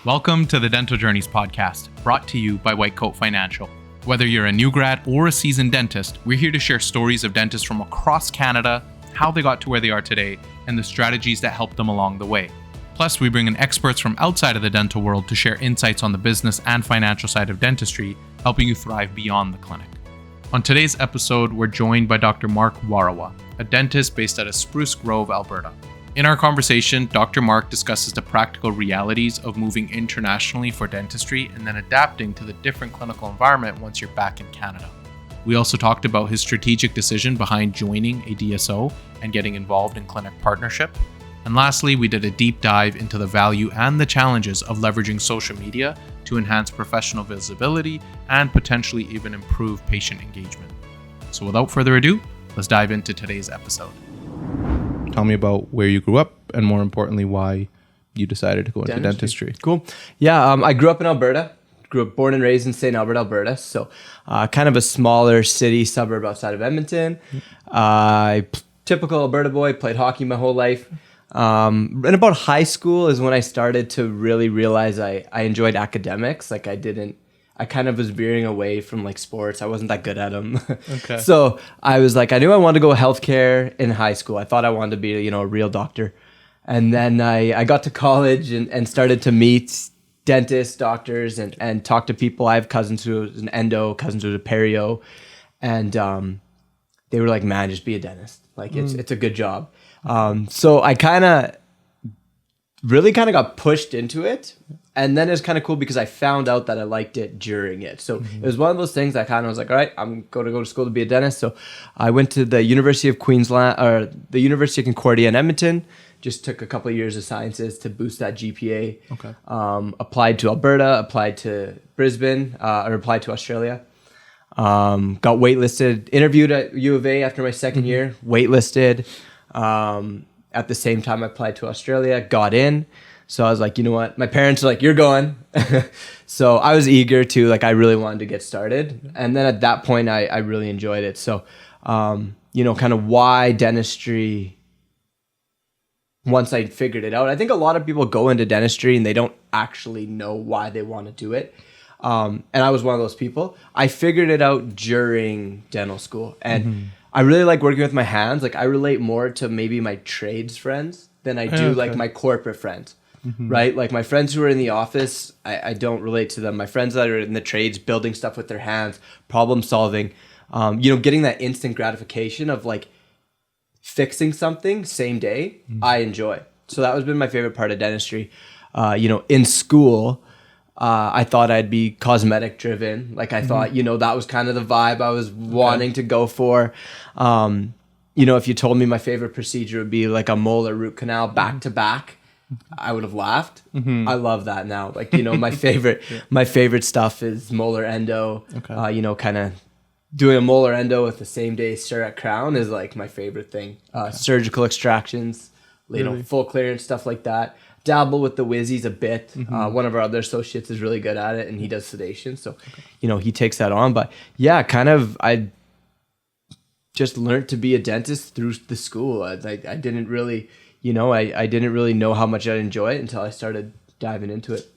Welcome to the Dental Journeys podcast, brought to you by White Coat Financial. Whether you're a new grad or a seasoned dentist, we're here to share stories of dentists from across Canada, how they got to where they are today, and the strategies that helped them along the way. Plus, we bring in experts from outside of the dental world to share insights on the business and financial side of dentistry, helping you thrive beyond the clinic. On today's episode, we're joined by Dr. Mark Warawa, a dentist based out of Spruce Grove, Alberta. In our conversation, Dr. Mark discusses the practical realities of moving internationally for dentistry and then adapting to the different clinical environment once you're back in Canada. We also talked about his strategic decision behind joining a DSO and getting involved in clinic partnership. And lastly, we did a deep dive into the value and the challenges of leveraging social media to enhance professional visibility and potentially even improve patient engagement. So without further ado, let's dive into today's episode. Tell me about where you grew up and, more importantly, why you decided to go into dentistry. Cool. Yeah, I grew up in Alberta. Born and raised in St. Albert, Alberta. So kind of a smaller city suburb outside of Edmonton. Typical Alberta boy, played hockey my whole life. And about high school is when I started to really realize I enjoyed academics. I kind of was veering away from like sports. I wasn't that good at them. Okay. So I was like, I knew I wanted to go healthcare in high school. I thought I wanted to be, a real doctor. And then I got to college and started to meet dentists, doctors, and talk to people. I have cousins who was an endo, cousins who was a perio. And they were like, man, just be a dentist. Like it's a good job. So I kind of got pushed into it. And then it was kind of cool because I found out that I liked it during it. So it was one of those things that kind of was like, all right, I'm going to go to school to be a dentist. So I went to the University of Queensland, or the University of Concordia in Edmonton. Just took a couple of years of sciences to boost that GPA. Okay. Applied to Alberta, applied to Brisbane, or applied to Australia. Got waitlisted, interviewed at U of A after my second year, waitlisted. At the same time I applied to Australia, got in. So I was like, you know what? My parents were like, you're going. So I was eager to, I really wanted to get started. And then at that point, I really enjoyed it. So, kind of why dentistry, once I figured it out, I think a lot of people go into dentistry and they don't actually know why they want to do it. And I was one of those people. I figured it out during dental school. And I really like working with my hands. I relate more to maybe my trades friends than I do my corporate friends. Right? Like my friends who are in the office, I don't relate to them. My friends that are in the trades, building stuff with their hands, problem solving, getting that instant gratification of fixing something same day, I enjoy. So that has been my favorite part of dentistry. In school, I thought I'd be cosmetic driven. I thought, that was kind of the vibe I was wanting to go for. If you told me my favorite procedure would be a molar root canal back to back, I would have laughed. I love that now. My favorite stuff is molar endo. Okay. Kind of doing a molar endo with the same day Surat crown is my favorite thing. Surgical extractions, full clearance, stuff like that. Dabble with the whizzies a bit. One of our other associates is really good at it, and he does sedation. So, he takes that on. But yeah, I just learned to be a dentist through the school. I didn't really... I didn't really know how much I'd enjoy it until I started diving into it.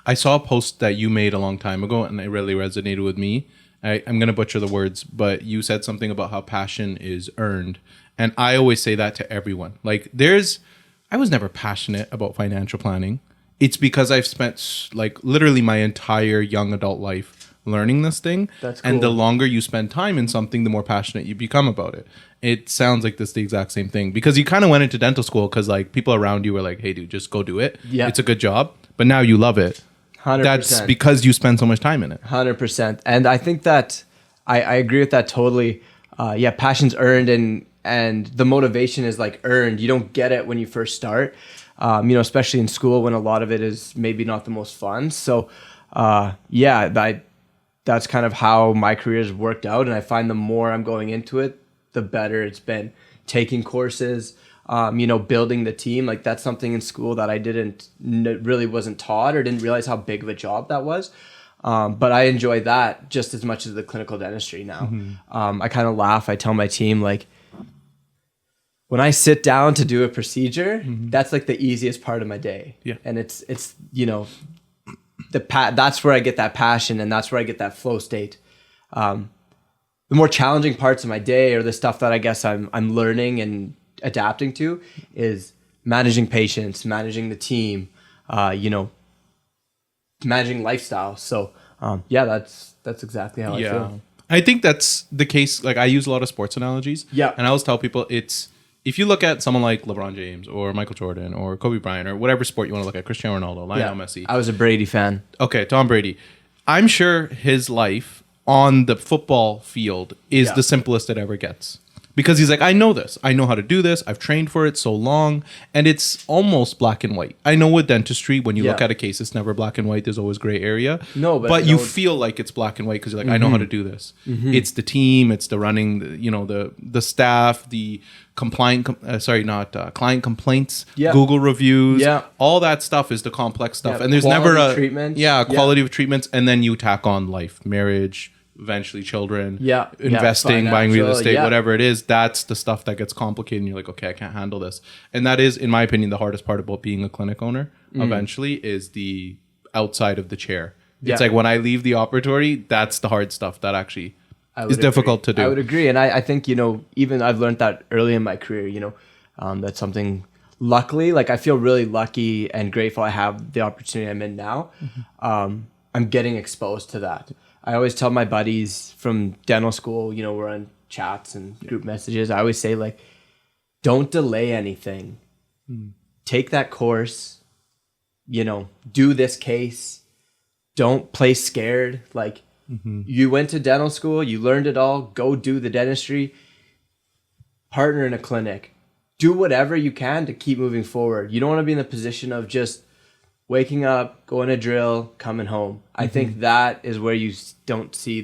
I saw a post that you made a long time ago, and it really resonated with me. I'm going to butcher the words, but you said something about how passion is earned. And I always say that to everyone. I was never passionate about financial planning. It's because I've spent literally my entire young adult life learning this thing. That's cool. And the longer you spend time in something, the more passionate you become about it. It sounds like this the exact same thing, because you kind of went into dental school because people around you were like, hey dude, just go do it. Yeah. It's a good job. But now you love it. 100%. That's because you spend so much time in it. 100%. And I think that I agree with that totally. Passion's earned and the motivation is earned. You don't get it when you first start, especially in school when a lot of it is maybe not the most fun. So that's kind of how my career has worked out. And I find the more I'm going into it, the better it's been. Taking courses, building the team. That's something in school that I really wasn't taught or didn't realize how big of a job that was. But I enjoy that just as much as the clinical dentistry now. I kind of laugh. I tell my team, when I sit down to do a procedure, that's like the easiest part of my day. Yeah. And it's that's where I get that passion, and that's where I get that flow state. The more challenging parts of my day, or the stuff that I guess I'm learning and adapting to, is managing patients, managing the team, managing lifestyle. So that's exactly how I feel. I think that's the case. Like, I use a lot of sports analogies. Yeah. And I always tell people, if you look at someone like LeBron James or Michael Jordan or Kobe Bryant or whatever sport you want to look at, Cristiano Ronaldo, Lionel Messi. I was a Brady fan. Okay, Tom Brady. I'm sure his life on the football field is the simplest it ever gets. Because he's like, I know this. I know how to do this. I've trained for it so long. And it's almost black and white. I know with dentistry, when you look at a case, it's never black and white. There's always gray area. No, but you feel like it's black and white because you're like, I know how to do this. It's the team. It's the running, the staff, the client complaints, Google reviews. All that stuff is the complex stuff. And there's never a treatment. Quality of treatments. And then you tack on life, marriage, eventually children, investing, buying real estate, whatever it is. That's the stuff that gets complicated, and you're like, okay, I can't handle this. And that is, in my opinion, the hardest part about being a clinic owner eventually is the outside of the chair. It's like when I leave the operatory, that's the hard stuff that actually is difficult to do. I would agree. And I think, even I've learned that early in my career, that's something, luckily, like, I feel really lucky and grateful I have the opportunity I'm in now. I'm getting exposed to that. I always tell my buddies from dental school, we're on chats and group messages. I always say, like, don't delay anything. Take that course, do this case. Don't play scared. Like, you went to dental school, you learned it all, go do the dentistry, partner in a clinic, do whatever you can to keep moving forward. You don't want to be in the position of just waking up, going to drill, coming home. I think that is where you don't see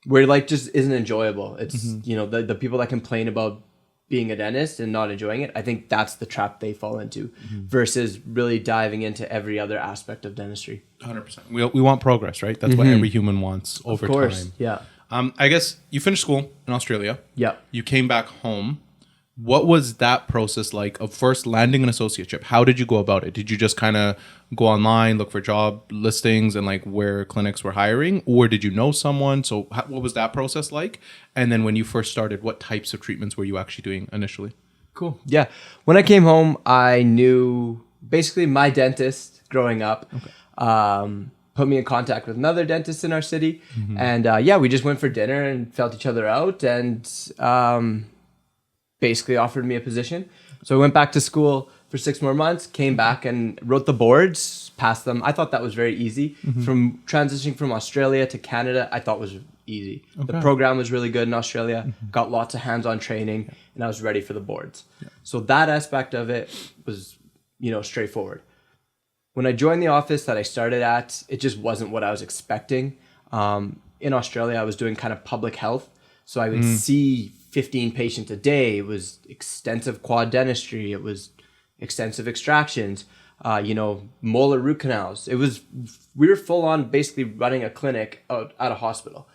where life just isn't enjoyable. It's, the people that complain about being a dentist and not enjoying it, I think that's the trap they fall into versus really diving into every other aspect of dentistry. 100%. We want progress, right? That's what every human wants over time. Of course, yeah. I guess you finished school in Australia. Yeah. You came back home. What was that process like of first landing an associateship? How did you go about it? Did you just kind of go online, look for job listings and like where clinics were hiring? Or did you know someone? So what was that process like? And then when you first started, what types of treatments were you actually doing initially? Cool. Yeah. When I came home, I knew basically my dentist growing up. Put me in contact with another dentist in our city. And we just went for dinner and felt each other out, and basically offered me a position. So I went back to school for 6 more months, came back and wrote the boards, passed them. I thought that was very easy. From transitioning from Australia to Canada, I thought was easy. The program was really good in Australia, got lots of hands-on training, and I was ready for the boards. So that aspect of it was, straightforward. When I joined the office that I started at, it just wasn't what I was expecting. In Australia, I was doing kind of public health. So I would see 15 patients a day. It was extensive quad dentistry. It was extensive extractions, molar root canals. We were full on basically running a clinic out at a hospital,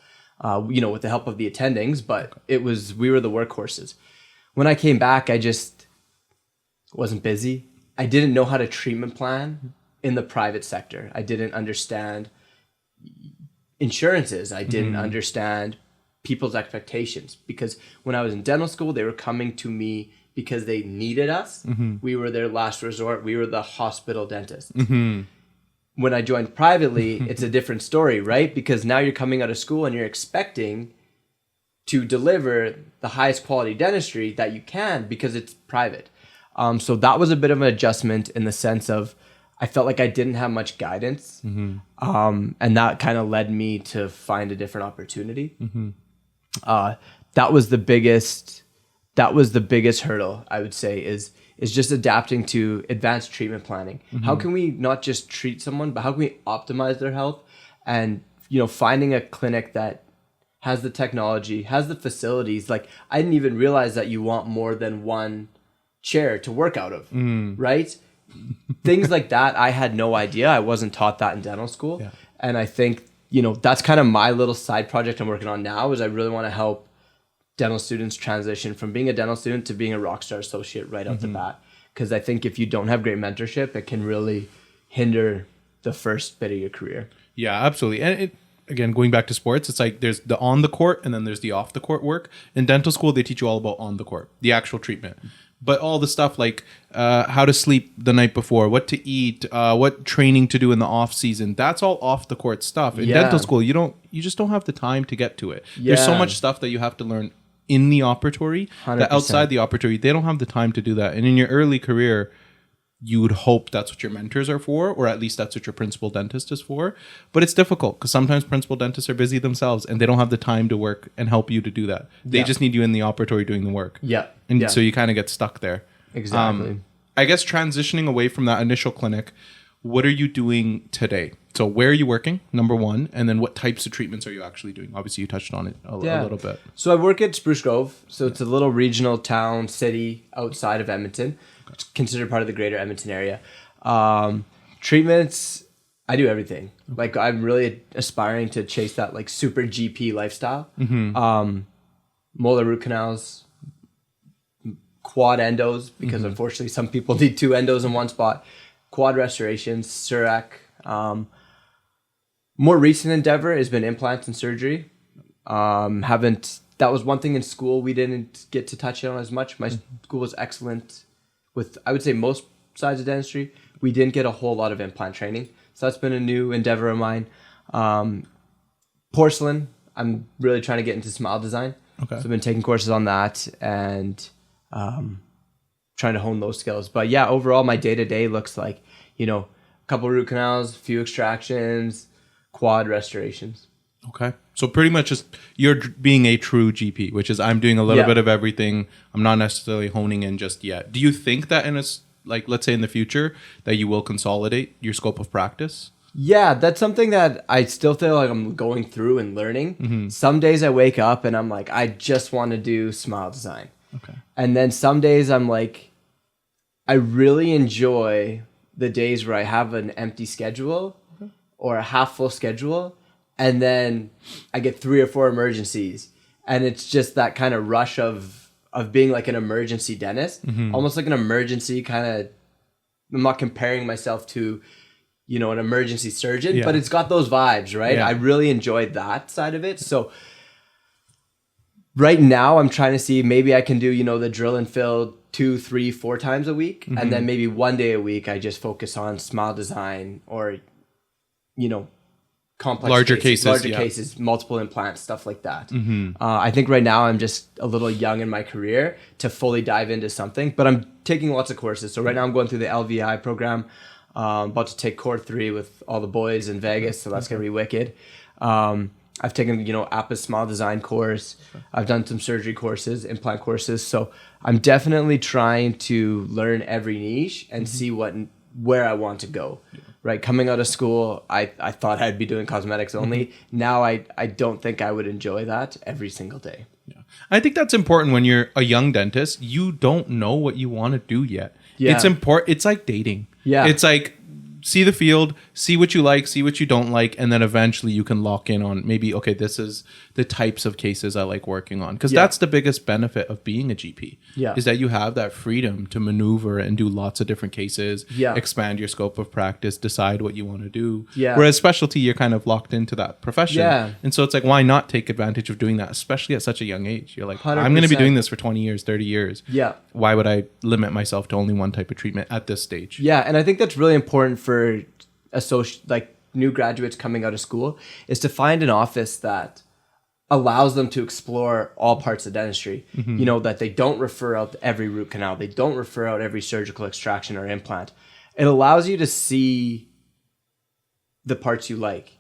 with the help of the attendings, but we were the workhorses. When I came back, I just wasn't busy. I didn't know how to treatment plan in the private sector. I didn't understand insurances. I didn't understand people's expectations, because when I was in dental school, they were coming to me because they needed us. We were their last resort. We were the hospital dentist. When I joined privately, it's a different story, right? Because now you're coming out of school and you're expecting to deliver the highest quality dentistry that you can because it's private. So that was a bit of an adjustment in the sense of I felt like I didn't have much guidance. And that kind of led me to find a different opportunity. That was the biggest hurdle, I would say, is just adapting to advanced treatment planning. How can we not just treat someone, but how can we optimize their health? And, finding a clinic that has the technology, has the facilities. Like, I didn't even realize that you want more than one chair to work out of, right? Things like that, I had no idea. I wasn't taught that in dental school. And I think, that's kind of my little side project I'm working on now, is I really want to help dental students transition from being a dental student to being a rock star associate right out the bat. Because I think if you don't have great mentorship, it can really hinder the first bit of your career. Yeah, absolutely. And again, going back to sports, it's like there's the on the court and then there's the off the court work. In dental school, they teach you all about on the court, the actual treatment. But all the stuff like how to sleep the night before, what to eat, what training to do in the off season, that's all off the court stuff. In dental school, you just don't have the time to get to it. There's so much stuff that you have to learn in the operatory 100%. That outside the operatory, they don't have the time to do that. And in your early career, you would hope that's what your mentors are for, or at least that's what your principal dentist is for. But it's difficult because sometimes principal dentists are busy themselves and they don't have the time to work and help you to do that. They just need you in the operatory doing the work. And so you kind of get stuck there. Exactly. I guess transitioning away from that initial clinic, what are you doing today? So where are you working, number one, and then what types of treatments are you actually doing? Obviously, you touched on it a little bit. So I work at Spruce Grove. So it's a little regional town, city outside of Edmonton. It's considered part of the greater Edmonton area. Treatments, I do everything. Like I'm really aspiring to chase that like super GP lifestyle. Molar root canals, quad endos, because unfortunately some people need 2 endos in one spot, quad restorations, Surac. More recent endeavor has been implants and surgery. That was one thing in school we didn't get to touch on as much. My school was excellent with, I would say, most sides of dentistry. We didn't get a whole lot of implant training. So that's been a new endeavor of mine. Porcelain, I'm really trying to get into smile design. So I've been taking courses on that and trying to hone those skills. But yeah, overall, my day-to-day looks like, a couple root canals, a few extractions, quad restorations. Okay. So pretty much just you're being a true GP, which is I'm doing a little bit of everything. I'm not necessarily honing in just yet. Do you think that let's say in the future that you will consolidate your scope of practice? Yeah, that's something that I still feel like I'm going through and learning. Some days I wake up and I'm like, I just want to do smile design. And then some days I'm like, I really enjoy the days where I have an empty schedule or a half full schedule. And then I get 3 or 4 emergencies. And it's just that kind of rush of being like an emergency dentist, almost like an emergency kind of, I'm not comparing myself to, an emergency surgeon, but it's got those vibes, right? I really enjoyed that side of it. So right now I'm trying to see, maybe I can do, the drill and fill 2, 3, 4 times a week. And then maybe 1 day a week, I just focus on smile design or, complex larger cases, multiple implants, stuff like that. I think right now I'm just a little young in my career to fully dive into something, but I'm taking lots of courses. So right now I'm going through the LVI program, about to take Core 3 with all the boys in Vegas. So that's going to be wicked. I've taken, APA's smile design course. I've done some surgery courses, implant courses. So I'm definitely trying to learn every niche and see where I want to go. Right, coming out of school, I thought I'd be doing cosmetics only. Now I don't think I would enjoy that every single day. Yeah. I think that's important when you're a young dentist. You don't know what you want to do yet. Yeah. It's important. It's like dating. Yeah. It's like see the field, see what you like, see what you don't like, and then eventually you can lock in on maybe, okay, this is the types of cases I like working on. Because that's the biggest benefit of being a GP, is that you have that freedom to maneuver and do lots of different cases, expand your scope of practice, decide what you want to do. Whereas specialty, you're kind of locked into that profession. And so it's like, why not take advantage of doing that, especially at such a young age? You're like, 100%. I'm going to be doing this for 20 years, 30 years. Why would I limit myself to only one type of treatment at this stage? And I think that's really important for new graduates coming out of school, is to find an office that allows them to explore all parts of dentistry. That they don't refer out every root canal, they don't refer out every surgical extraction or implant. It allows you to see the parts you like.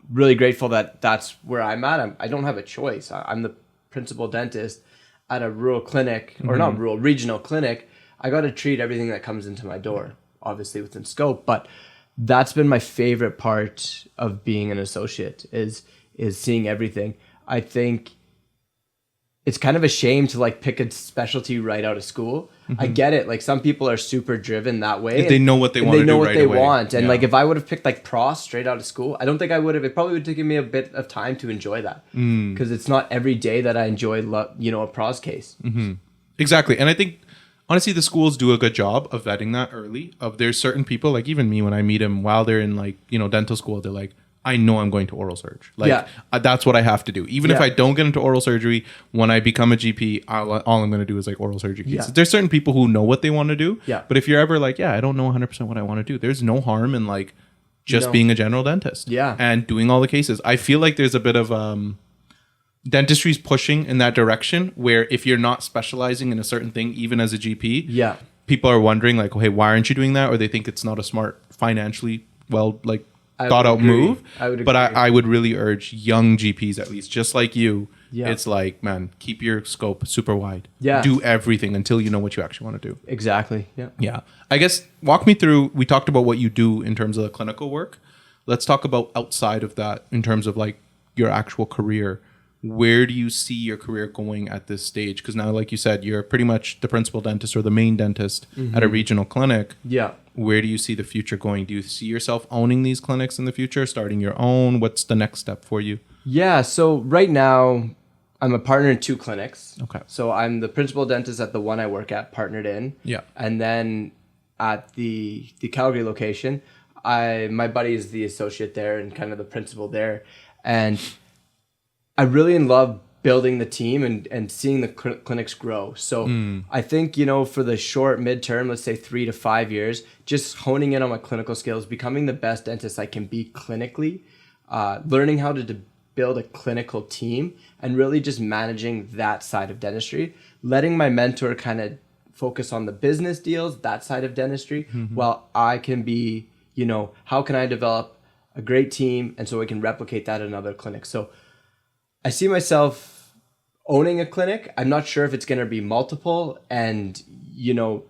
Really grateful that that's where I'm at. I don't have a choice. I'm the principal dentist at a rural clinic, or not rural, regional clinic. I got to treat everything that comes into my door, obviously within scope, but that's been my favorite part of being an associate is seeing everything. I think it's kind of a shame to like pick a specialty right out of school. I get it. Like some people are super driven that way. If they know what they want to do They know what right they away. want. And Yeah. like if I would have picked like pros straight out of school, I don't think I would have. It probably would have taken me a bit of time to enjoy that. Because it's not every day that I enjoy, a pros case. Exactly. And I think, honestly, the schools do a good job of vetting that early. There's certain people, like even me, when I meet them while they're in like, dental school, they're like, I know I'm going to oral surge. Like that's what I have to do. Even if I don't get into oral surgery, when I become a GP, all I'm going to do is like oral surgery cases. There's certain people who know what they want to do. Yeah. But if you're ever like, I don't know 100% what I want to do, there's no harm in like just being a general dentist. Yeah. And doing all the cases. I feel like there's a bit of dentistry's pushing in that direction where if you're not specializing in a certain thing, even as a GP, people are wondering like, hey, why aren't you doing that? Or they think it's not a smart financially thought out move. I would agree. But I would really urge young GPs, at least, just like you. Yeah. It's like, man, keep your scope super wide. Yeah. Do everything until you know what you actually want to do. Exactly. Yeah. Yeah. I guess walk me through, we talked about what you do in terms of the clinical work. Let's talk about outside of that in terms of like your actual career. Where do you see your career going at this stage? Because now, like you said, you're pretty much the principal dentist or the main dentist at a regional clinic. Yeah. Where do you see the future going? Do you see yourself owning these clinics in the future, starting your own? What's the next step for you? Yeah. So right now, I'm a partner in 2 clinics. Okay. So I'm the principal dentist at the one I work at, partnered in. Yeah. And then at the Calgary location, my buddy is the associate there and kind of the principal there. And I really love building the team and seeing the clinics grow. So I think, for the short midterm, let's say 3 to 5 years, just honing in on my clinical skills, becoming the best dentist I can be clinically, learning how to build a clinical team and really just managing that side of dentistry, letting my mentor kind of focus on the business deals, that side of dentistry, while I can be, how can I develop a great team and so I can replicate that in other clinics. So I see myself owning a clinic. I'm not sure if it's going to be multiple and,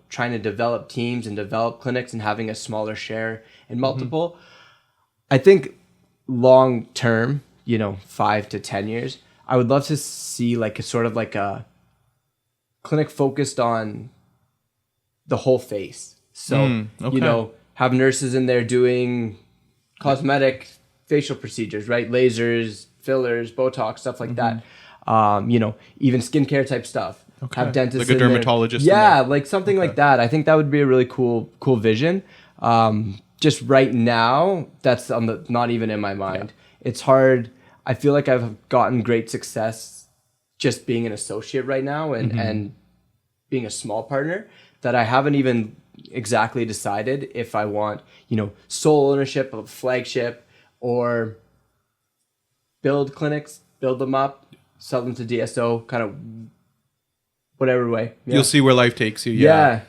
trying to develop teams and develop clinics and having a smaller share in multiple. I think long term, 5 to 10 years, I would love to see like a sort of like a clinic focused on the whole face. So, have nurses in there doing cosmetic facial procedures, right? Lasers, fillers, Botox, stuff like that. Even skincare type stuff. Okay. Have dentists like a in dermatologist. there. Yeah, like something like that. I think that would be a really cool vision. Just right now, that's not even in my mind. Yeah. It's hard. I feel like I've gotten great success just being an associate right now and being a small partner that I haven't even exactly decided if I want, sole ownership of a flagship or build clinics, build them up, sell them to DSO, kind of whatever way. Yeah. You'll see where life takes you. Yeah.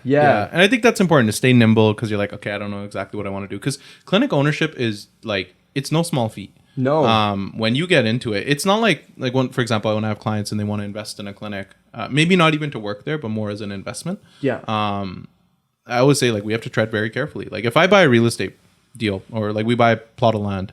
And I think that's important to stay nimble because you're like, okay, I don't know exactly what I want to do. Because clinic ownership is like, it's no small feat. No. When you get into it, it's not like when, for example, when I have clients and they want to invest in a clinic, maybe not even to work there, but more as an investment. Yeah. I always say like we have to tread very carefully. Like if I buy a real estate deal or like we buy a plot of land,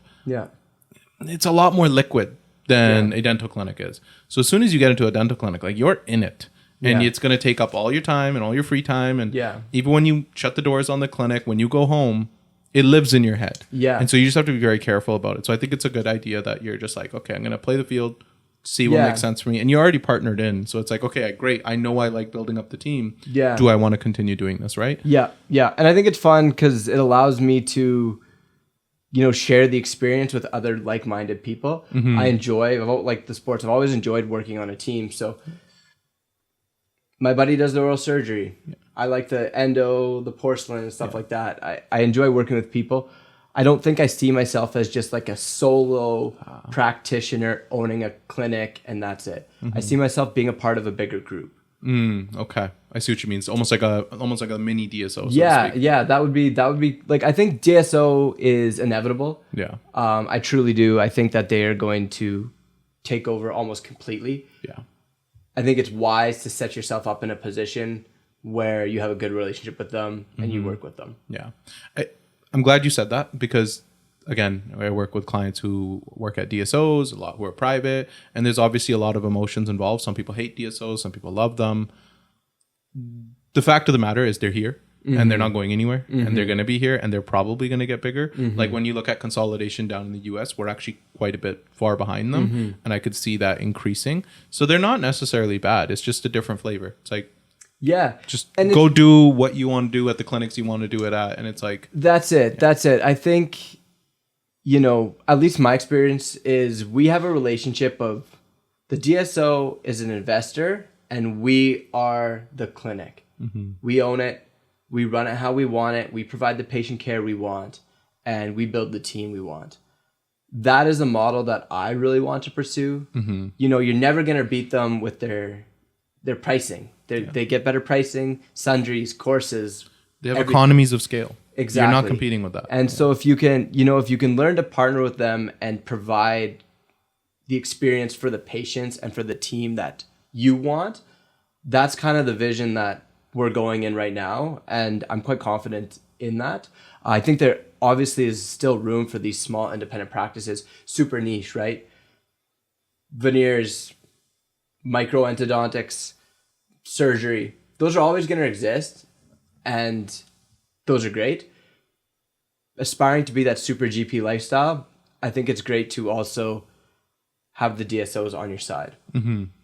it's a lot more liquid than a dental clinic is. So as soon as you get into a dental clinic, like you're in it. And it's going to take up all your time and all your free time. And even when you shut the doors on the clinic, when you go home, it lives in your head. Yeah. And so you just have to be very careful about it. So I think it's a good idea that you're just like, okay, I'm going to play the field, see what makes sense for me. And you're already partnered in. So it's like, okay, great. I know I like building up the team. Yeah. Do I want to continue doing this, right? Yeah. And I think it's fun because it allows me to, share the experience with other like-minded people. I enjoy, like the sports, I've always enjoyed working on a team. So my buddy does the oral surgery. I like the endo, the porcelain and stuff like that. I enjoy working with people. I don't think I see myself as just like a solo practitioner owning a clinic and that's it. I see myself being a part of a bigger group. Okay. I see what you mean. It's almost like a mini DSO. So yeah. That would be like, I think DSO is inevitable. Yeah. I truly do. I think that they are going to take over almost completely. Yeah. I think it's wise to set yourself up in a position where you have a good relationship with them and you work with them. Yeah. I'm glad you said that because again, I work with clients who work at DSOs, a lot who are private, and there's obviously a lot of emotions involved. Some people hate DSOs, some people love them. The fact of the matter is they're here and they're not going anywhere, and they're going to be here, and they're probably going to get bigger. Like when you look at consolidation down in the US, we're actually quite a bit far behind them, and I could see that increasing. So they're not necessarily bad. It's just a different flavor. It's like, just go do what you want to do at the clinics you want to do it at, and it's like that's it. I think, you know, at least my experience is we have a relationship of the DSO is an investor and we are the clinic. We own it. We run it how we want it. We provide the patient care we want, and we build the team we want. That is a model that I really want to pursue. You know, you're never going to beat them with their pricing. They get better pricing, sundries, courses. They have economies of scale. Exactly. You're not competing with that. And so if you can learn to partner with them and provide the experience for the patients and for the team that you want, that's kind of the vision that we're going in right now. And I'm quite confident in that. I think there obviously is still room for these small independent practices, super niche, right? Veneers, microendodontics, surgery, those are always going to exist, and those are great. Aspiring to be that super GP lifestyle, I think it's great to also have the DSOs on your side.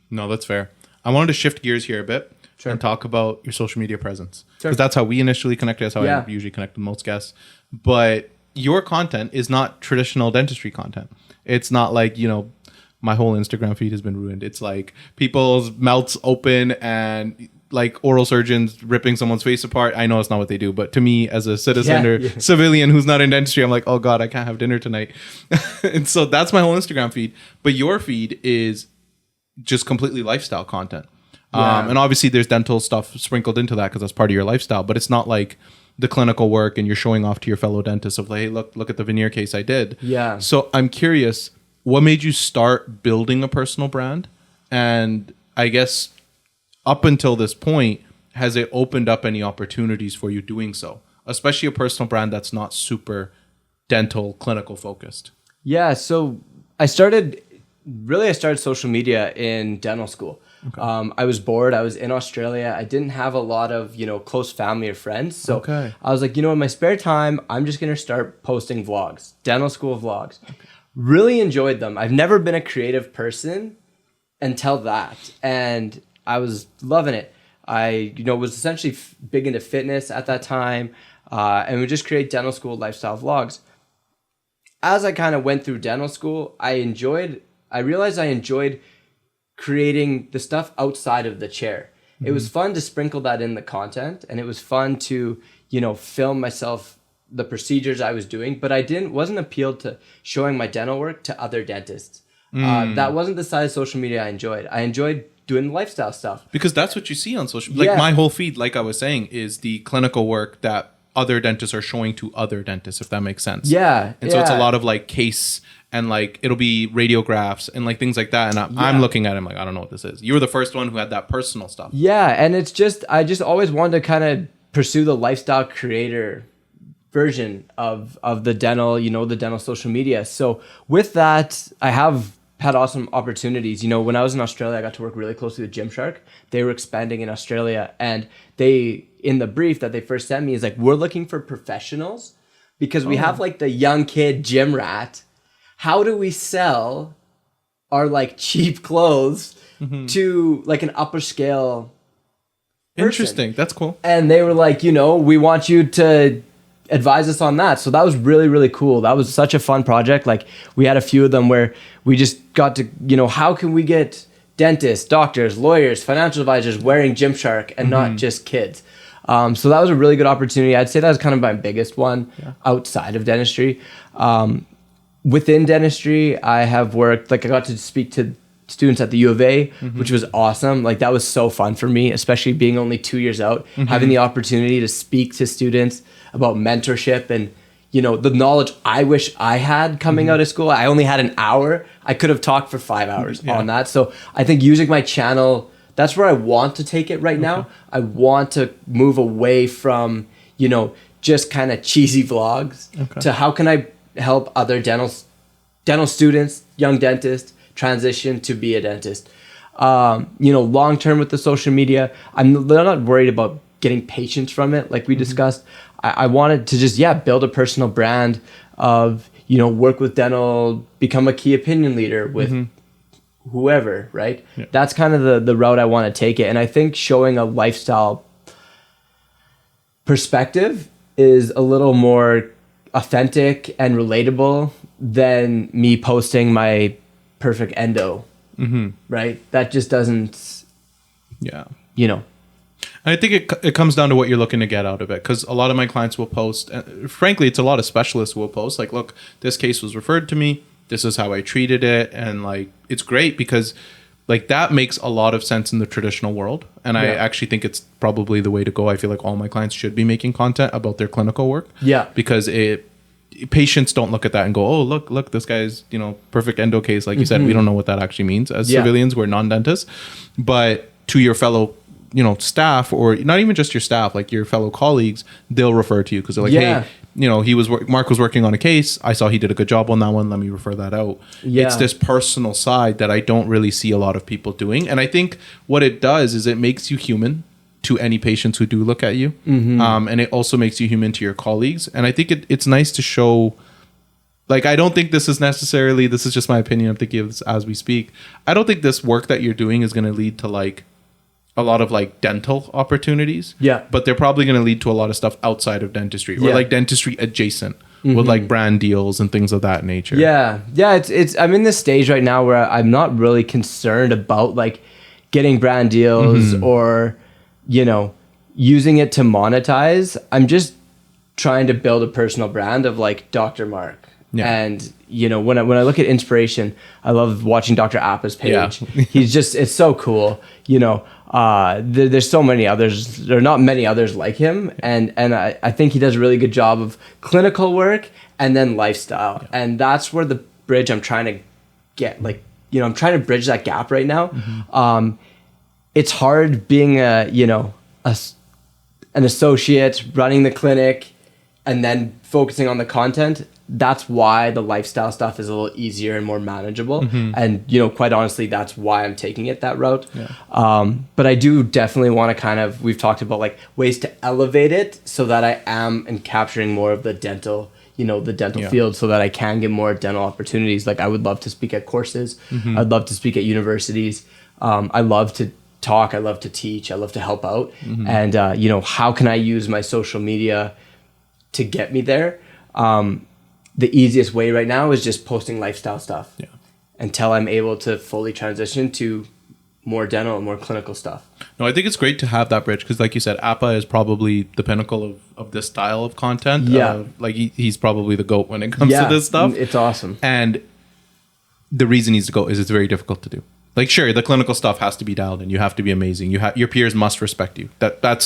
No, that's fair. I wanted to shift gears here a bit and talk about your social media presence, because that's how we initially connected. That's how I usually connect with most guests. But your content is not traditional dentistry content. It's not like, you know, my whole Instagram feed has been ruined. It's like people's mouths open and like oral surgeons ripping someone's face apart. I know it's not what they do, but to me as a citizen or civilian who's not in dentistry, I'm like, oh God, I can't have dinner tonight. And so that's my whole Instagram feed. But your feed is just completely lifestyle content. And obviously there's dental stuff sprinkled into that because that's part of your lifestyle, but it's not like the clinical work and you're showing off to your fellow dentists of like, hey, look at the veneer case I did. Yeah. So I'm curious, what made you start building a personal brand? And I guess up until this point, has it opened up any opportunities for you doing so? Especially a personal brand that's not super dental clinical focused. Yeah. So I started social media in dental school. Okay. I was bored. I was in Australia. I didn't have a lot of, you know, close family or friends. So I was like, you know, in my spare time, I'm just going to start posting vlogs, dental school vlogs. Okay. Really enjoyed them. I've never been a creative person until that. And I was loving it. I, you know, was essentially big into fitness at that time. And we just create dental school lifestyle vlogs. As I kind of went through dental school, I realized I enjoyed creating the stuff outside of the chair. It was fun to sprinkle that in the content, and it was fun to, you know, film myself, the procedures I was doing, but wasn't appealed to showing my dental work to other dentists. That wasn't the side of social media I enjoyed. I enjoyed doing lifestyle stuff. Because that's what you see on social media. Like my whole feed, like I was saying, is the clinical work that other dentists are showing to other dentists, if that makes sense. Yeah. And so it's a lot of like case and like it'll be radiographs and like things like that. And I'm looking at him like, I don't know what this is. You were the first one who had that personal stuff. Yeah. And it's just, I just always wanted to kind of pursue the lifestyle creator version of the dental, you know, the dental social media. So with that, I have had awesome opportunities. You know, when I was in Australia, I got to work really closely with Gymshark. They were expanding in Australia, and they, in the brief that they first sent me, is like, we're looking for professionals because we have like the young kid gym rat. How do we sell our like cheap clothes to like an upper scale person? Interesting. That's cool. And they were like, you know, we want you to advise us on that. So that was really, really cool. That was such a fun project. Like we had a few of them where we just got to, you know, how can we get dentists, doctors, lawyers, financial advisors wearing Gymshark and not just kids? So that was a really good opportunity. I'd say that was kind of my biggest one outside of dentistry. Within dentistry, I have worked, like I got to speak to students at the U of A, which was awesome. Like that was so fun for me, especially being only 2 years out, having the opportunity to speak to students about mentorship and, you know, the knowledge I wish I had coming out of school. I only had an hour. I could have talked for 5 hours on that. So I think using my channel, that's where I want to take it right now. I want to move away from, you know, just kind of cheesy vlogs to how can I help other dental students, young dentists transition to be a dentist. Long term with the social media, I'm not worried about getting patients from it, like we discussed. I wanted to just build a personal brand of work with dental, become a key opinion leader with whoever, right? Yeah. That's kind of the route I want to take it. And I think showing a lifestyle perspective is a little more authentic and relatable than me posting my perfect endo, right? That just doesn't, I think it comes down to what you're looking to get out of it, because a lot of my clients will post, and frankly, it's a lot of specialists who will post like, look, this case was referred to me, this is how I treated it, and like it's great because like that makes a lot of sense in the traditional world, and I actually think it's probably the way to go. I feel like all my clients should be making content about their clinical work, because patients don't look at that and go, oh, look, this guy's perfect endo case, like you said. We don't know what that actually means as civilians. We're non-dentists, but to your fellow staff, or not even just your staff, like your fellow colleagues, they'll refer to you because they're like, hey, Mark was working on a case, I saw he did a good job on that one, let me refer that out. It's this personal side that I don't really see a lot of people doing, and I think what it does is it makes you human to any patients who do look at you, and it also makes you human to your colleagues. And I think it's nice to show, like, I don't think this is just my opinion, I'm thinking of this as we speak, I don't think this work that you're doing is going to lead to like a lot of like dental opportunities, but they're probably going to lead to a lot of stuff outside of dentistry, or like dentistry adjacent, with like brand deals and things of that nature. It's I'm in this stage right now where I'm not really concerned about like getting brand deals or using it to monetize. I'm just trying to build a personal brand of like Dr. Mark. And when I look at inspiration, I love watching Dr. Appa's page. He's just, it's so cool. There's so many others. There are not many others like him, and I think he does a really good job of clinical work and then lifestyle, and that's where the bridge I'm trying to get. Like, I'm trying to bridge that gap right now. It's hard being an associate running the clinic and then focusing on the content. That's why the lifestyle stuff is a little easier and more manageable. And, quite honestly, that's why I'm taking it that route. But I do definitely want to we've talked about like ways to elevate it so that I am capturing more of the dental, field, so that I can get more dental opportunities. Like, I would love to speak at courses. I'd love to speak at universities. I love to talk. I love to teach. I love to help out. And, how can I use my social media to get me there? The easiest way right now is just posting lifestyle stuff until I'm able to fully transition to more dental and more clinical stuff. No, I think it's great to have that bridge because, like you said, Appa is probably the pinnacle of this style of content. Like he's probably the GOAT when it comes to this stuff. It's awesome. And the reason he's the GOAT is it's very difficult to do. Like, sure, the clinical stuff has to be dialed in. You have to be amazing. Your peers must respect you. That's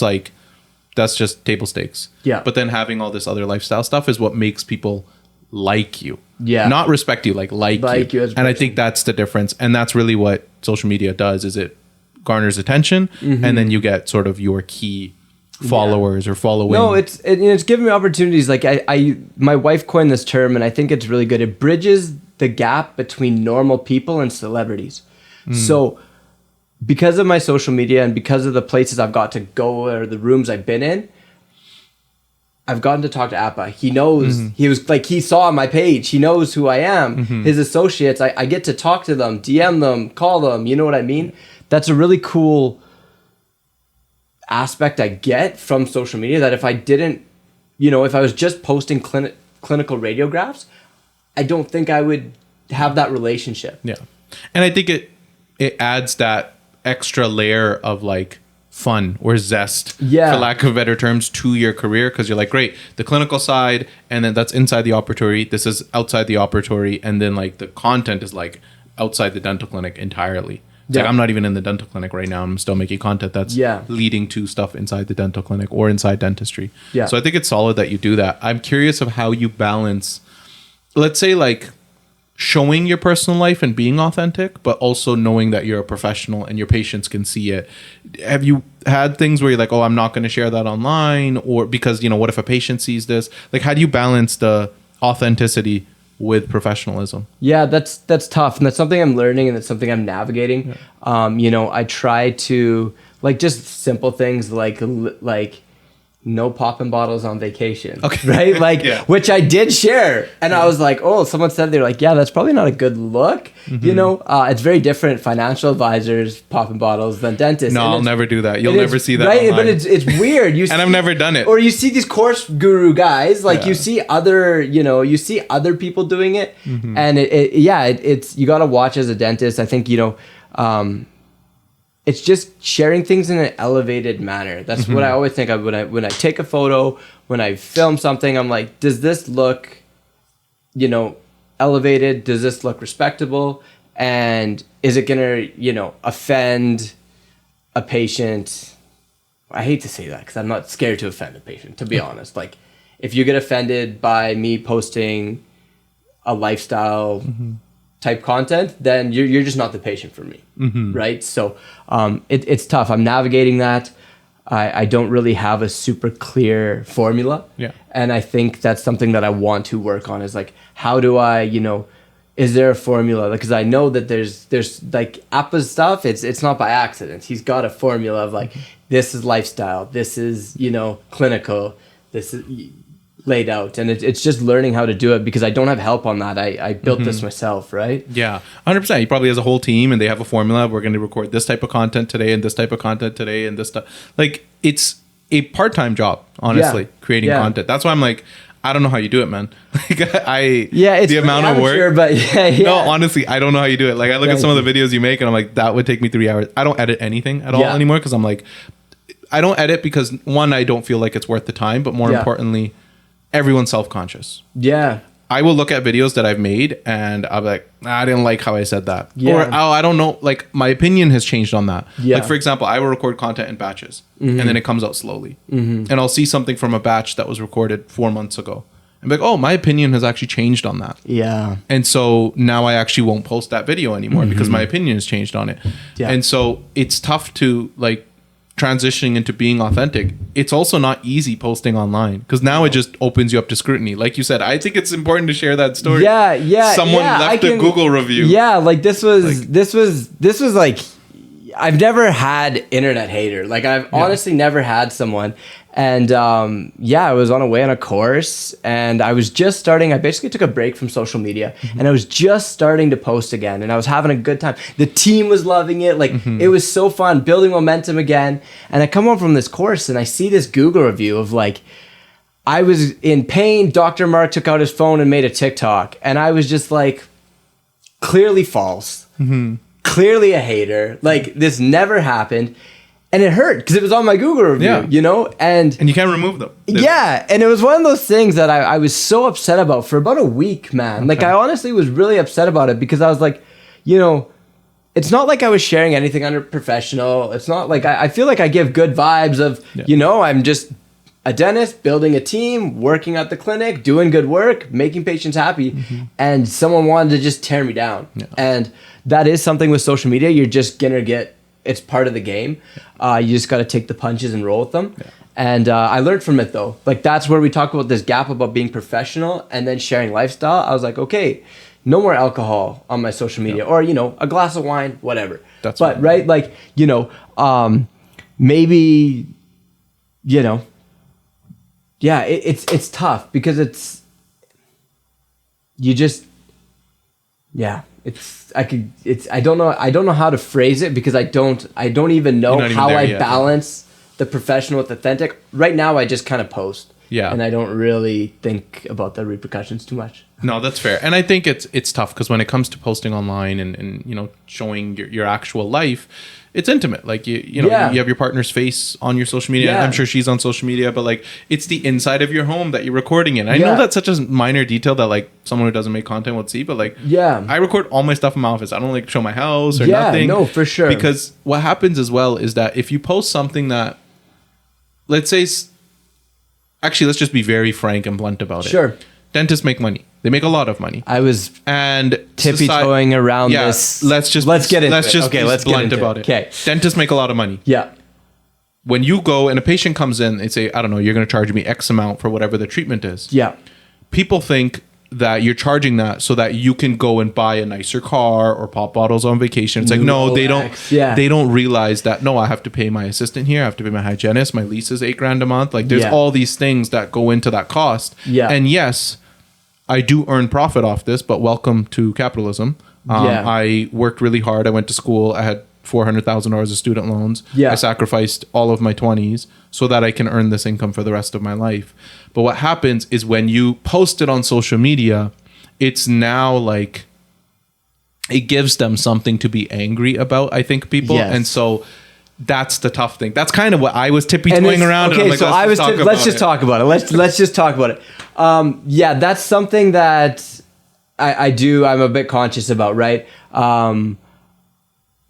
just table stakes. But then having all this other lifestyle stuff is what makes people like you, not respect you, like you as and I think that's the difference, and that's really what social media does, is it garners attention, and then you get sort of your key followers or following. No, it's giving me opportunities. Like I my wife coined this term, and I think it's really good. It bridges the gap between normal people and celebrities. So because of my social media and because of the places I've got to go or the rooms I've been in, I've gotten to talk to Appa. He knows, he was like, he saw my page. He knows who I am. His associates, I get to talk to them, DM them, call them. You know what I mean? That's a really cool aspect I get from social media, that if I didn't, if I was just posting clinical radiographs, I don't think I would have that relationship. And I think it adds that extra layer of like fun or zest, for lack of better terms, to your career, because you're like, great, the clinical side, and then that's inside the operatory, this is outside the operatory, and then like the content is like outside the dental clinic entirely. It's like, I'm not even in the dental clinic right now, I'm still making content that's leading to stuff inside the dental clinic or inside dentistry. So I think it's solid that you do that. I'm curious of how you balance, let's say, like showing your personal life and being authentic, but also knowing that you're a professional and your patients can see it. Have you had things where you're like, oh, I'm not going to share that online, or because, what if a patient sees this? Like, how do you balance the authenticity with professionalism? Yeah, that's tough, and that's something I'm learning, and that's something I'm navigating. I try to like just simple things like no popping bottles on vacation. Okay. Right? Like, which I did share. And I was like, oh, someone said, they're like, yeah, that's probably not a good look. It's very different, financial advisors popping bottles than dentists. No, I'll never do that. You'll never see that. Right? Online. But it's weird. And I've never done it. Or you see these course guru guys, like you see other people doing it. And it's you got to watch as a dentist. I think, it's just sharing things in an elevated manner. That's what I always think of when I take a photo, when I film something. I'm like, does this look, elevated? Does this look respectable? And is it gonna, offend a patient? I hate to say that because I'm not scared to offend a patient, to be honest. Like, if you get offended by me posting a lifestyle type content, then you're just not the patient for me, right? So it's tough. I'm navigating that. I don't really have a super clear formula, and I think that's something that I want to work on. Is like, how do I, is there a formula? Because I know that there's like Appa's stuff. It's not by accident. He's got a formula of like, this is lifestyle, this is clinical, this is laid out, and it's just learning how to do it because I don't have help on that. I built this myself, right? Yeah, 100%. He probably has a whole team and they have a formula. We're going to record this type of content today and this type of content today and this stuff. Like, it's a part-time job, honestly, creating content. That's why I'm like, I don't know how you do it, man. Like, it's the amount of work. But no, honestly, I don't know how you do it. Like, I look at some of the videos you make and I'm like, that would take me 3 hours. I don't edit anything at all anymore because I'm like, I don't edit because one, I don't feel like it's worth the time, but more importantly, everyone's self-conscious. Yeah. I will look at videos that I've made and I'll be like, I didn't like how I said that. Or, I don't know, like my opinion has changed on that. Like, for example, I will record content in batches and then it comes out slowly. And I'll see something from a batch that was recorded 4 months ago. I'm like, oh, my opinion has actually changed on that. Yeah. And so now I actually won't post that video anymore because my opinion has changed on it. Yeah. And so it's tough to like transitioning into being authentic. It's also not easy posting online because now it just opens you up to scrutiny. Like you said, I think it's important to share that story. Someone left a Google review. Yeah, like this was like, I've never had internet hater. Like, I've honestly never had someone. And I was away on a course and I was just starting. I basically took a break from social media and I was just starting to post again and I was having a good time. The team was loving it. Like, it was so fun, building momentum again. And I come home from this course and I see this Google review of like, I was in pain. Dr. Mark took out his phone and made a TikTok. And I was just like, clearly false. Clearly a hater. Like, this never happened. And it hurt because it was on my Google review, and you can't remove them. And it was one of those things that I was so upset about for about a week, man. Okay. Like, I honestly was really upset about it because I was like, it's not like I was sharing anything unprofessional. It's not like I feel like I give good vibes of, I'm just a dentist, building a team, working at the clinic, doing good work, making patients happy. And someone wanted to just tear me down. Yeah. And that is something with social media. You're just going to get, it's part of the game. You just got to take the punches and roll with them. Yeah. And I learned from it though. Like, that's where we talk about this gap about being professional and then sharing lifestyle. I was like, okay, no more alcohol on my social media or, a glass of wine, whatever. That's but right. Like, maybe, it's tough because I don't know how to phrase it because I don't even know how I balance the professional with authentic. Right now I just kind of post. Yeah. And I don't really think about the repercussions too much. No, that's fair. And I think it's tough because when it comes to posting online and showing your actual life, it's intimate. Like, you have your partner's face on your social media. Yeah. I'm sure she's on social media, but like, it's the inside of your home that you're recording in. I know that's such a minor detail that like someone who doesn't make content would see, but like, I record all my stuff in my office. I don't like show my house or nothing. No, for sure. Because what happens as well is that if you post something that, let's say, actually, let's just be very frank and blunt about it. Sure. Dentists make money. They make a lot of money. I was tippy-toeing around this. Let's get into it. Let's blunt about it. Okay. Dentists make a lot of money. Yeah. When you go and a patient comes in, they say, I don't know, you're going to charge me X amount for whatever the treatment is. Yeah. people think that you're charging that so that you can go and buy a nicer car or pop bottles on vacation. It's like, no, they don't. Yeah. They don't realize that. No, I have to pay my assistant here. I have to pay my hygienist. My lease is $8,000 a month. Like, there's all these things that go into that cost. Yeah. And yes, I do earn profit off this, but welcome to capitalism. I worked really hard. I went to school. I had $400,000 of student loans. Yeah. I sacrificed all of my 20s so that I can earn this income for the rest of my life. But what happens is when you post it on social media, it's now like, it gives them something to be angry about, I think, people. Yes. And so that's the tough thing. That's kind of what I was tippy-toeing around. Okay, and I'm like, let's just talk about it. Let's just talk about it. Yeah, that's something that I'm a bit conscious about, right?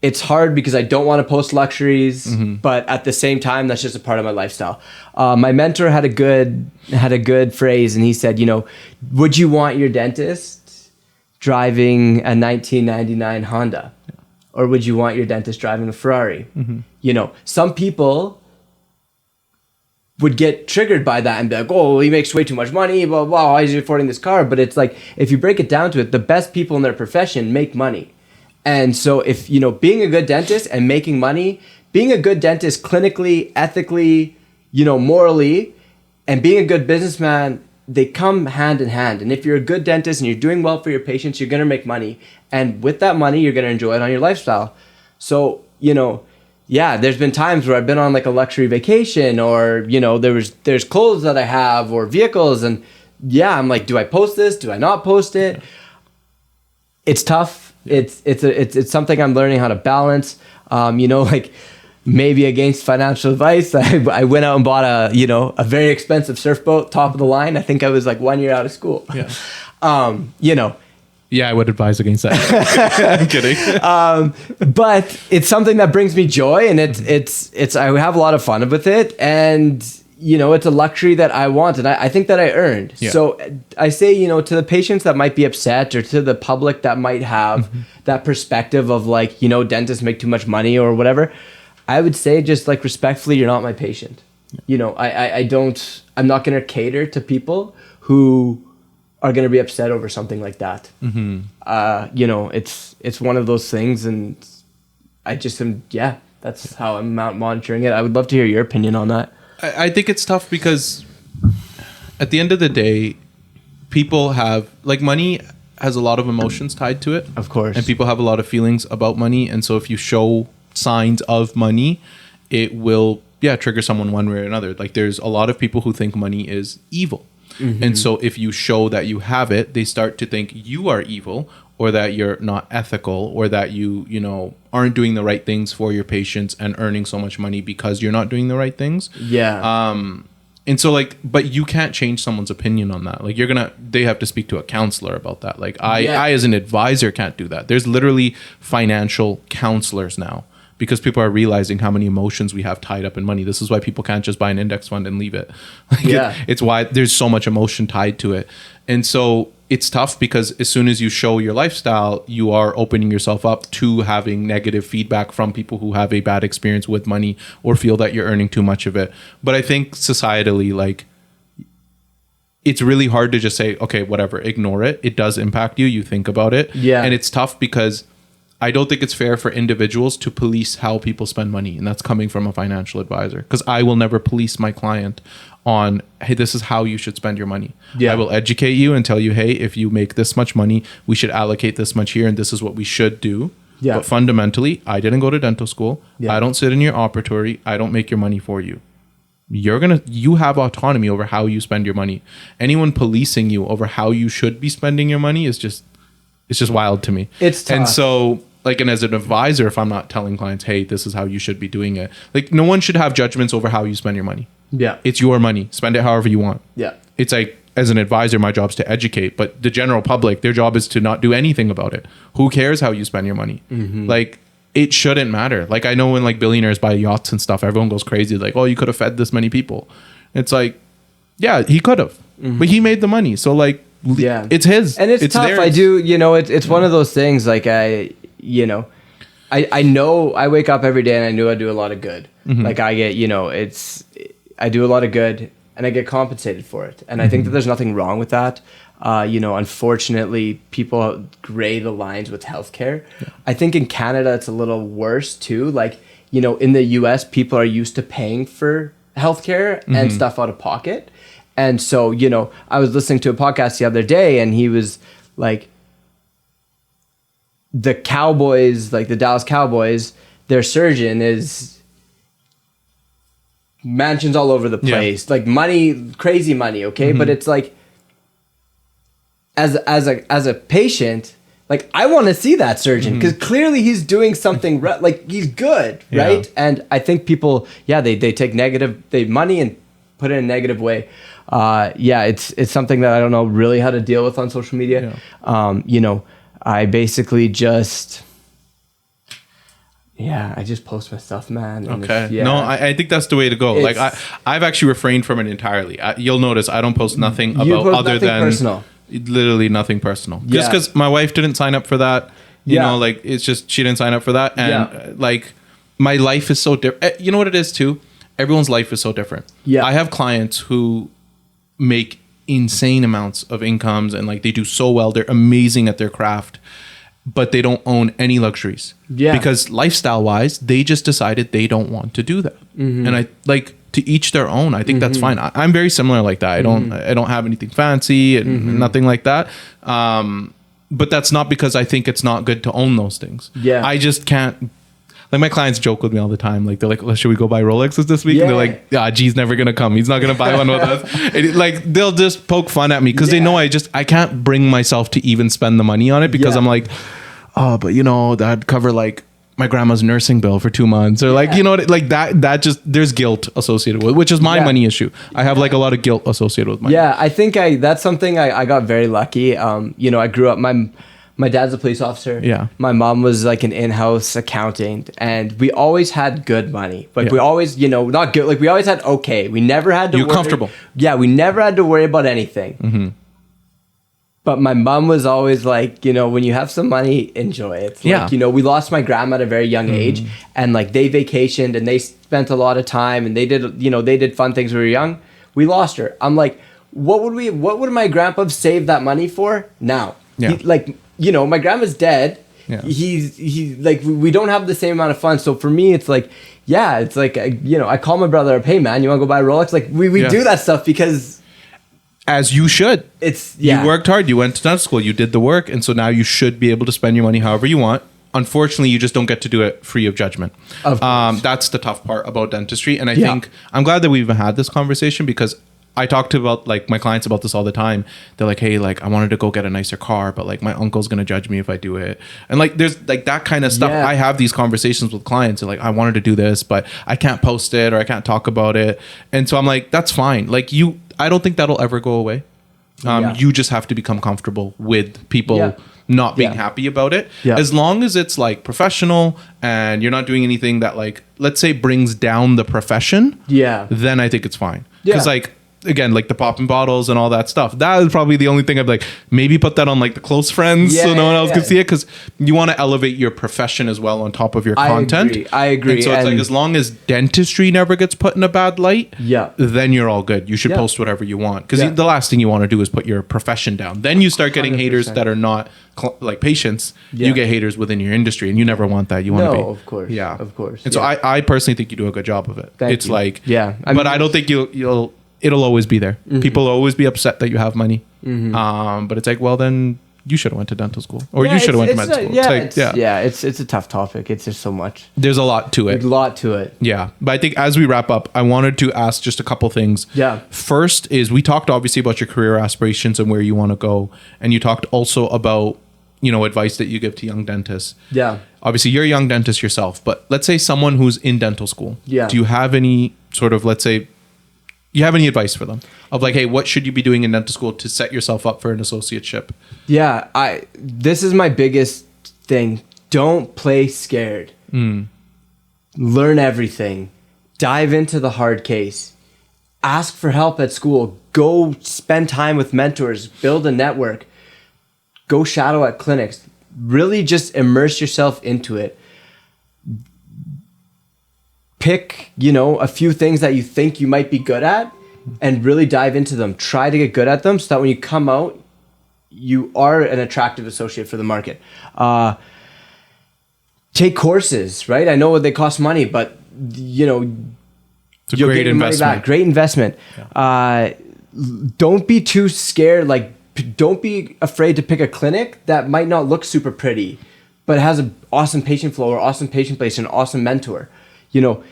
It's hard because I don't want to post luxuries, but at the same time, that's just a part of my lifestyle. My mentor had a good phrase, and he said, would you want your dentist driving a 1999 Honda, or would you want your dentist driving a Ferrari? Some people would get triggered by that and be like, oh, he makes way too much money, blah, blah, why is he affording this car? But it's like, if you break it down to it, the best people in their profession make money. And so if, being a good dentist and making money, being a good dentist clinically, ethically, morally, and being a good businessman, they come hand in hand. And if you're a good dentist and you're doing well for your patients, you're going to make money. And with that money, you're going to enjoy it on your lifestyle. So, yeah, there's been times where I've been on like a luxury vacation, or, there's clothes that I have or vehicles. And yeah, I'm like, do I post this? Do I not post it? It's tough. It's something I'm learning how to balance. Like maybe against financial advice, I went out and bought a very expensive surf boat, top of the line. I think I was like 1 year out of school. Yeah. Yeah, I would advise against that. I'm kidding. But it's something that brings me joy, and it's I have a lot of fun with it, and it's a luxury that I want, and I think that I earned. Yeah. So I say, to the patients that might be upset, or to the public that might have that perspective of like, dentists make too much money or whatever, I would say just like respectfully, you're not my patient. Yeah. I'm not going to cater to people who are going to be upset over something like that. It's one of those things, and I just am, that's how I'm monitoring it. I would love to hear your opinion on that. I think it's tough because at the end of the day, people have, like, money has a lot of emotions tied to it. Of course. And people have a lot of feelings about money. And so if you show signs of money, it will, trigger someone one way or another. Like, there's a lot of people who think money is evil. And so if you show that you have it, they start to think you are evil, or that you're not ethical, or that you aren't doing the right things for your patients and earning so much money because you're not doing the right things. Yeah. And so, like, but you can't change someone's opinion on that. Like, they have to speak to a counselor about that. Like, I as an advisor can't do that. There's literally financial counselors now, because people are realizing how many emotions we have tied up in money. This is why people can't just buy an index fund and leave it. It's why there's so much emotion tied to it. And so it's tough, because as soon as you show your lifestyle, you are opening yourself up to having negative feedback from people who have a bad experience with money or feel that you're earning too much of it. But I think societally, like, it's really hard to just say, okay, whatever, ignore it. It does impact you. You think about it. Yeah. And it's tough because I don't think it's fair for individuals to police how people spend money. And that's coming from a financial advisor, because I will never police my client on, hey, this is how you should spend your money. Yeah. I will educate you and tell you, hey, if you make this much money, we should allocate this much here, and this is what we should do. Yeah. But fundamentally, I didn't go to dental school. Yeah. I don't sit in your operatory. I don't make your money for you. You have autonomy over how you spend your money. Anyone policing you over how you should be spending your money is just, it's just wild to me. It's tough. And so, like, and as an advisor, if I'm not telling clients, hey, this is how you should be doing it, like, no one should have judgments over how you spend your money. Yeah. It's your money. Spend it however you want. Yeah. It's like, as an advisor, my job's to educate, but the general public, their job is to not do anything about it. Who cares how you spend your money? Like, it shouldn't matter. Like, I know when, like, billionaires buy yachts and stuff, everyone goes crazy. Like, oh, you could have fed this many people. It's like, yeah, he could have, but he made the money. So, like, it's his. And it's tough. Theirs. I do, it's one of those things, like, I know I wake up every day and I knew I do a lot of good. Like, I get, I do a lot of good, and I get compensated for it. And I think that there's nothing wrong with that. Unfortunately, people gray the lines with healthcare. Yeah. I think in Canada, it's a little worse too. Like, in the US, people are used to paying for healthcare and stuff out of pocket. And so, I was listening to a podcast the other day, and he was like, the Cowboys, like the Dallas Cowboys, their surgeon is mansions all over the place, like money, crazy money. Okay. But it's like, as a patient, like I want to see that surgeon because clearly he's doing something like he's good. Right. And I think people, they take money and put it in a negative way. It's something that I don't know really how to deal with on social media. I basically just, I just post my stuff, man. Okay. No, I think that's the way to go. Like I've actually refrained from it entirely. You'll notice I don't post nothing about other than personal. Literally nothing personal. Just because my wife didn't sign up for that. You know, like it's just, she didn't sign up for that. And like my life is so different. You know what it is too? Everyone's life is so different. Yeah. I have clients who make insane amounts of incomes and like they do so well, they're amazing at their craft, but they don't own any luxuries because lifestyle wise they just decided they don't want to do that. And I like, to each their own. I think that's fine. I'm very similar like that. I don't have anything fancy and nothing like that, but that's not because I think it's not good to own those things. I just can't. Like my clients joke with me all the time. Like they're like, should we go buy Rolexes this week? And they're like, G's never gonna come. He's not gonna buy one with us. And like they'll just poke fun at me because they know I can't bring myself to even spend the money on it because I'm like, oh, but that'd cover like my grandma's nursing bill for 2 months or like, like that just, there's guilt associated with it, which is my money issue. I have like a lot of guilt associated with money. I think that's something I got very lucky. I grew up, my dad's a police officer. Yeah. My mom was like an in-house accountant, and we always had good money. Like we always, not good. Like we always had okay. We never had to. You're comfortable. Yeah, we never had to worry about anything. But my mom was always like, when you have some money, enjoy it. Like, we lost my grandma at a very young age, and like they vacationed and they spent a lot of time and they did fun things when we were young. We lost her. I'm like, what would my grandpa have saved that money for now? Yeah. My grandma's dead. Yeah. He's like, we don't have the same amount of funds. So for me, it's like, I call my brother up, hey man, you want to go buy a Rolex? Like we do that stuff because, as you should. You worked hard. You went to dental school. You did the work. And so now you should be able to spend your money however you want. Unfortunately, you just don't get to do it free of judgment. Of course. That's the tough part about dentistry. And I think I'm glad that we've even had this conversation because I talk to about like my clients about this all the time. They're like, hey, like I wanted to go get a nicer car, but like my uncle's going to judge me if I do it. And like, there's like that kind of stuff. Yeah. I have these conversations with clients and like, I wanted to do this, but I can't post it or I can't talk about it. And so I'm like, that's fine. Like I don't think that'll ever go away. You just have to become comfortable with people not being happy about it. Yeah. As long as it's like professional and you're not doing anything that like, let's say brings down the profession. Yeah. Then I think it's fine. Because like, again, like the popping bottles and all that stuff. That is probably the only thing I'd like maybe put that on like the close friends so no one else can see it because you want to elevate your profession as well on top of your content. I agree. And so it's like as long as dentistry never gets put in a bad light, then you're all good. You should post whatever you want because the last thing you want to do is put your profession down. Then you start getting 100%. Haters that are not like patients. You get haters within your industry and you never want that. You want to be. Of course. Yeah. Of course. And so I personally think you do a good job of it. Thank you. Like, but I don't think it'll always be there. People will always be upset that you have money. But it's like, well, then you should have went to dental school or you should have went to med school. It's a tough topic. It's just so much. There's a lot to it. Yeah. But I think as we wrap up, I wanted to ask just a couple things. Yeah. First is we talked obviously about your career aspirations and where you want to go. And you talked also about, advice that you give to young dentists. Yeah. Obviously you're a young dentist yourself, but let's say someone who's in dental school. Yeah. Do you have any sort of, let's say, you have any advice for them of like, hey, what should you be doing in dental school to set yourself up for an associateship? Yeah, this is my biggest thing. Don't play scared. Learn everything. Dive into the hard case. Ask for help at school. Go spend time with mentors. Build a network. Go shadow at clinics. Really just immerse yourself into it. Pick, a few things that you think you might be good at and really dive into them. Try to get good at them so that when you come out, you are an attractive associate for the market. Take courses, right? I know they cost money, but you know, it's a great investment. Great investment. Yeah. Don't be too scared. Like, don't be afraid to pick a clinic that might not look super pretty, but has an awesome patient flow or awesome patient place and an awesome mentor. You know,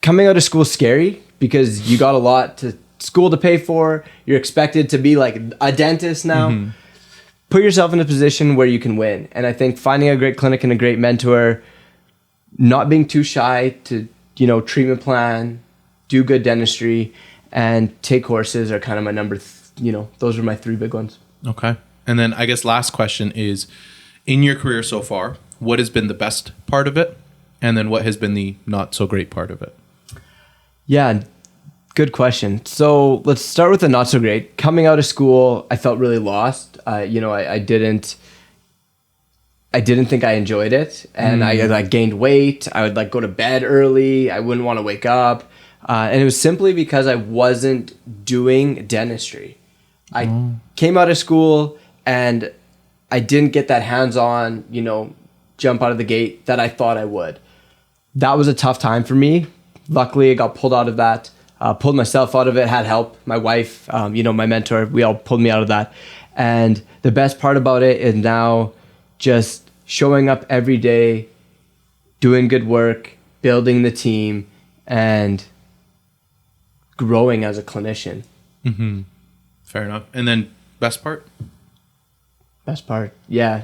coming out of school is scary because you got a lot to school to pay for. You're expected to be like a dentist now. Put yourself in a position where you can win. And I think finding a great clinic and a great mentor, not being too shy to, you know, treatment plan, do good dentistry, and take courses are kind of my those are my 3 big ones. Okay. And then I guess last question is, in your career so far, what has been the best part of it? And then what has been the not so great part of it? Yeah. Good question. So let's start with the not so great. Coming out of school, I felt really lost. I didn't think I enjoyed it, and I gained weight. I would like go to bed early. I wouldn't want to wake up, and it was simply because I wasn't doing dentistry. I came out of school and I didn't get that hands-on, jump out of the gate that I thought I would. That was a tough time for me. Luckily, I got pulled out of that. Pulled myself out of it, had help. My wife, my mentor, we all pulled me out of that. And the best part about it is now just showing up every day, doing good work, building the team, and growing as a clinician. Mm-hmm. Fair enough. And then best part? Best part, yeah.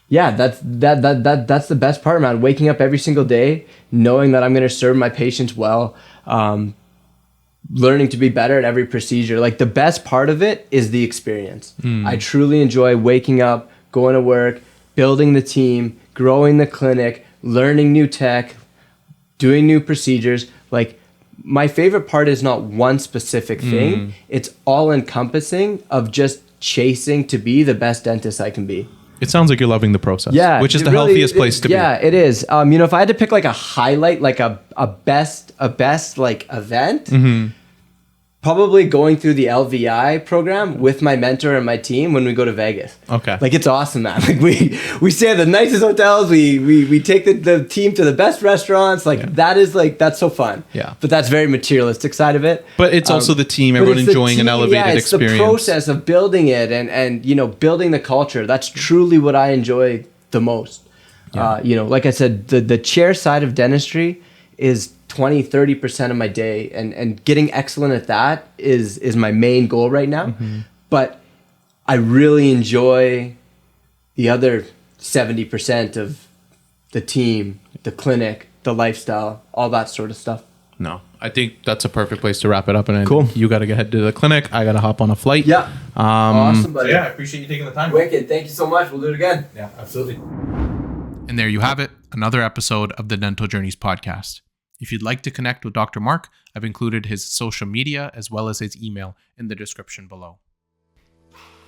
That's the best part, man. Waking up every single day, knowing that I'm going to serve my patients well, learning to be better at every procedure. Like, the best part of it is the experience. I truly enjoy waking up, going to work, building the team, growing the clinic, learning new tech, doing new procedures. Like, my favorite part is not one specific thing. It's all encompassing of just chasing to be the best dentist I can be. It sounds like you're loving the process. Yeah, which is the healthiest place to be. Yeah, it is. If I had to pick like a highlight, like a best like event, probably going through the LVI program with my mentor and my team when we go to Vegas. Okay. Like, it's awesome, man. Like, we stay at the nicest hotels. We take the team to the best restaurants. Like, that's so fun. Yeah. But that's very materialistic side of it. But it's also the team, everyone enjoying an elevated experience. It's the process of building it and building the culture. That's truly what I enjoy the most. Yeah. Like I said, the chair side of dentistry is 20-30% of my day, and getting excellent at that is my main goal right now. But I really enjoy the other 70% of the team, the clinic, the lifestyle, all that sort of stuff. No, I think that's a perfect place to wrap it up. And cool. You got to head to the clinic. I got to hop on a flight. Yeah. Awesome, buddy. So I appreciate you taking the time. Wicked. Thank you so much. We'll do it again. Yeah, absolutely. And there you have it, another episode of the Dental Journeys podcast. If you'd like to connect with Dr. Mark, I've included his social media as well as his email in the description below.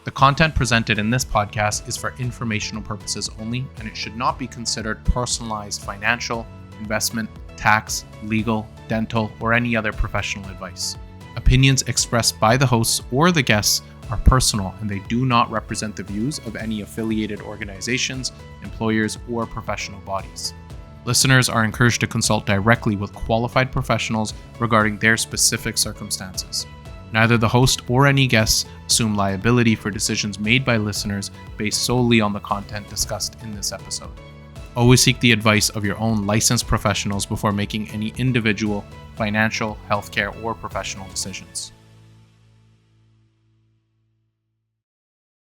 The content presented in this podcast is for informational purposes only, and it should not be considered personalized financial, investment, tax, legal, dental, or any other professional advice. Opinions expressed by the hosts or the guests are personal, and they do not represent the views of any affiliated organizations, employers, or professional bodies. Listeners are encouraged to consult directly with qualified professionals regarding their specific circumstances. Neither the host or any guests assume liability for decisions made by listeners based solely on the content discussed in this episode. Always seek the advice of your own licensed professionals before making any individual, financial, healthcare, or professional decisions.